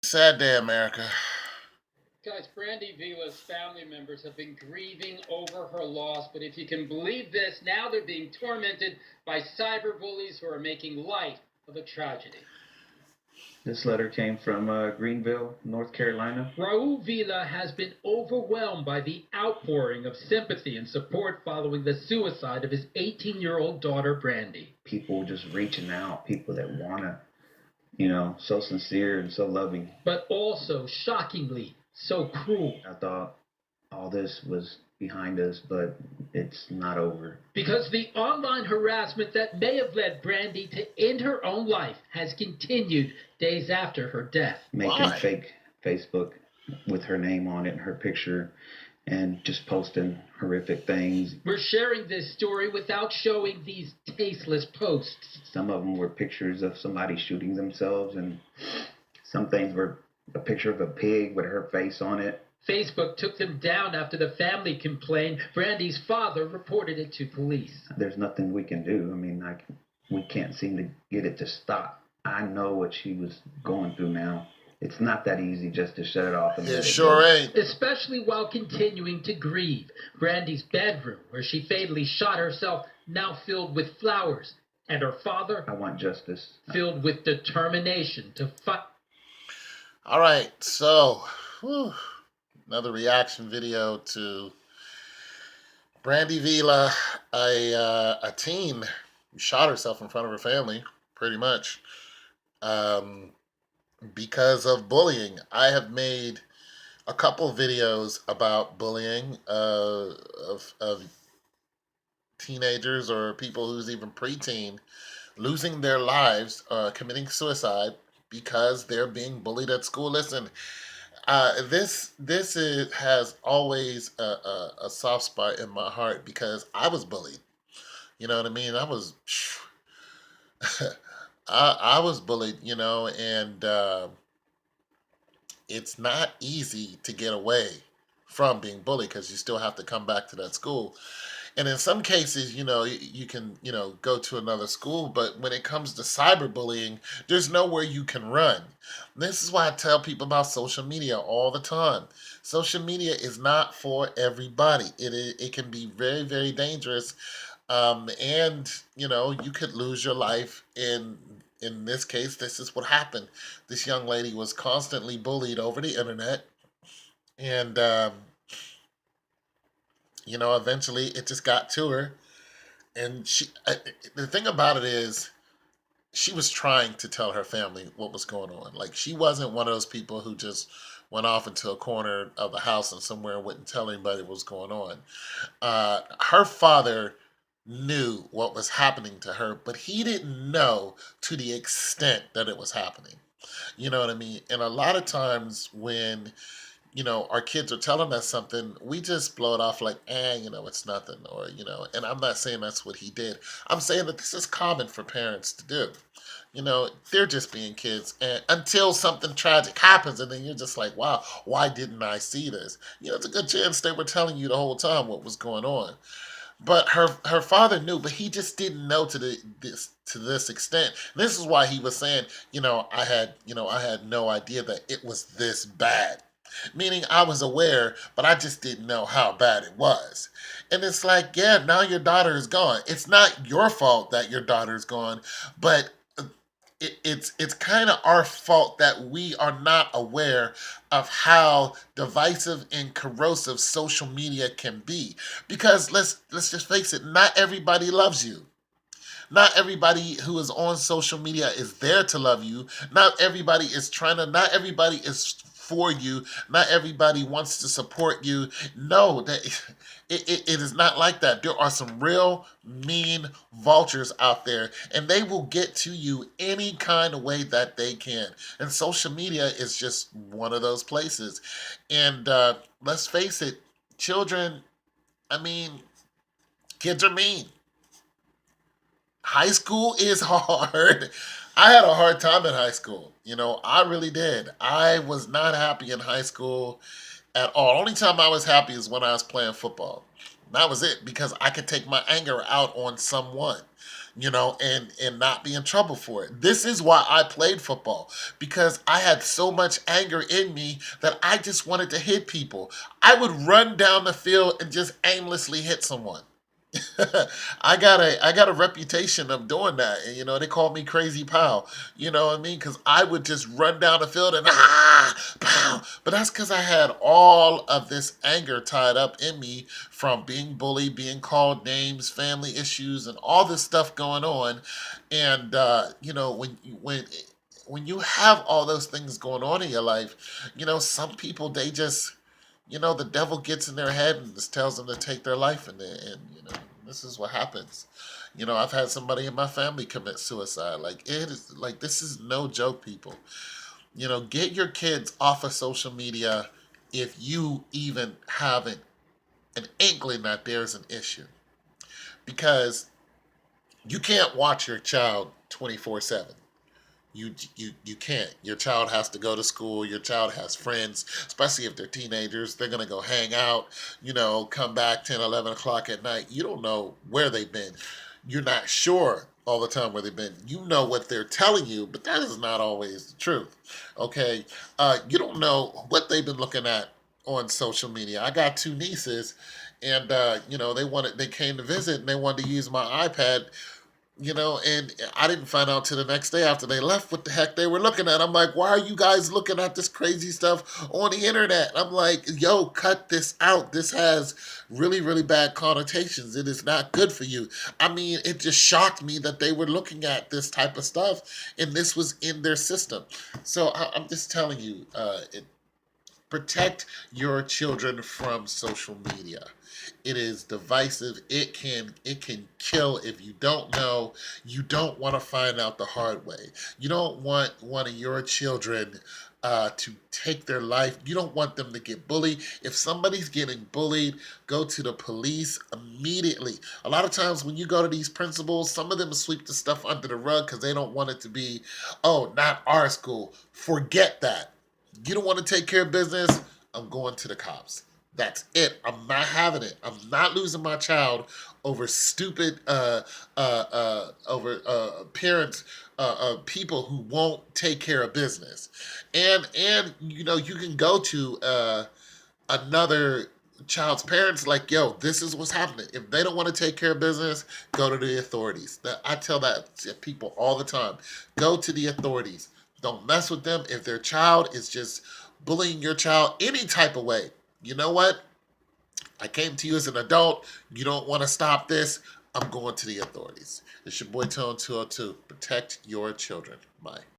Sad day, America. Guys, Brandi Vela's family members have been grieving over her loss, but if you can believe this, now they're being tormented by cyber bullies who are making light of a tragedy. This letter came from Greenville, North Carolina. Raul Vela has been overwhelmed by the outpouring of sympathy and support following the suicide of his 18-year-old daughter, Brandi. People just reaching out, people that want to, so sincere and so loving. But also, shockingly, so cruel. I thought all this was behind us, but it's not over. Because the online harassment that may have led Brandi to end her own life has continued days after her death. Making fake Facebook with her name on it and her picture and just posting horrific things. We're sharing this story without showing these tasteless posts. Some of them were pictures of somebody shooting themselves, and some things were a picture of a pig with her face on it. Facebook took them down after the family complained. Brandi's father reported it to police. There's nothing we can do. We can't seem to get it to stop. I know what she was going through now. It's not that easy just to shut it off. And it sure ain't. Especially while continuing to grieve. Brandi's bedroom, where she fatally shot herself, now filled with flowers. And her father, I want justice, filled with determination to fight. All right, so another reaction video to Brandi Vela, a teen who shot herself in front of her family, pretty much, because of bullying. I have made a couple videos about bullying of teenagers or people who's even preteen losing their lives, committing suicide because they're being bullied at school. Listen, this has always a soft spot in my heart because I was bullied. You know what I mean? I was I was bullied, and it's not easy to get away from being bullied because you still have to come back to that school. And in some cases, you can, go to another school, but when it comes to cyberbullying, there's nowhere you can run. This is why I tell people about social media all the time. Social media is not for everybody. It can be very, very dangerous. And, you could lose your life. In this case, this is what happened. This young lady was constantly bullied over the internet. And, eventually it just got to her. And the thing about it is, she was trying to tell her family what was going on. Like, she wasn't one of those people who just went off into a corner of the house and somewhere and wouldn't tell anybody what was going on. Her father knew what was happening to her, but he didn't know to the extent that it was happening. You know what I mean? And a lot of times when our kids are telling us something, we just blow it off like, it's nothing, or, and I'm not saying that's what he did. I'm saying that this is common for parents to do. They're just being kids, and until something tragic happens, and then you're just like, wow, why didn't I see this? It's a good chance they were telling you the whole time what was going on. But her father knew, but he just didn't know to this extent. And this is why he was saying, I had no idea that it was this bad. Meaning I was aware, but I just didn't know how bad it was. And it's like, yeah, now your daughter is gone. It's not your fault that your daughter is gone, but it's kind of our fault that we are not aware of how divisive and corrosive social media can be. Because let's just face it, not everybody loves you. Not everybody who is on social media is there to love you. Not everybody is for you. Not everybody wants to support you. No, it is not like that. There are some real mean vultures out there, and they will get to you any kind of way that they can. And social media is just one of those places. And let's face it, children, kids are mean. High school is hard. I had a hard time in high school. I really did. I was not happy in high school at all. Only time I was happy is when I was playing football. That was it, because I could take my anger out on someone. and not be in trouble for it. This is why I played football, because I had so much anger in me that I just wanted to hit people. I would run down the field and just aimlessly hit someone. I got a reputation of doing that, and they called me Crazy Pal. You know what I mean? Because I would just run down the field and pow. But that's because I had all of this anger tied up in me from being bullied, being called names, family issues, and all this stuff going on. And when you have all those things going on in your life, some people, they just, the devil gets in their head and just tells them to take their life, and this is what happens. I've had somebody in my family commit suicide. Like, it is like, this is no joke, people. Get your kids off of social media if you even have an inkling that there's an issue, because you can't watch your child 24/7. You can't. Your child has to go to school. Your child has friends, especially if they're teenagers. They're going to go hang out, come back 10, 11 o'clock at night. You don't know where they've been. You're not sure all the time where they've been. You know what they're telling you, but that is not always the truth. Okay? You don't know what they've been looking at on social media. I got two nieces, and they came to visit, and they wanted to use my iPad, and I didn't find out till the next day after they left what the heck they were looking at. I'm like, why are you guys looking at this crazy stuff on the internet? I'm like, yo, cut this out. This has really, really bad connotations. It is not good for you. I mean, it just shocked me that they were looking at this type of stuff and this was in their system. So I'm just telling you, protect your children from social media. It is divisive. It can kill if you don't know. You don't want to find out the hard way. You don't want one of your children to take their life. You don't want them to get bullied. If somebody's getting bullied, go to the police immediately. A lot of times when you go to these principals, some of them sweep the stuff under the rug because they don't want it to be, oh, not our school. Forget that. You don't want to take care of business, I'm going to the cops. That's it. I'm not having it. I'm not losing my child over stupid, over parents, people who won't take care of business. And you can go to another child's parents, like, yo, this is what's happening. If they don't want to take care of business, go to the authorities. I tell that to people all the time. Go to the authorities. Don't mess with them. If their child is just bullying your child any type of way, you know what? I came to you as an adult. You don't want to stop this. I'm going to the authorities. It's your boy Tone 202. Protect your children. Bye.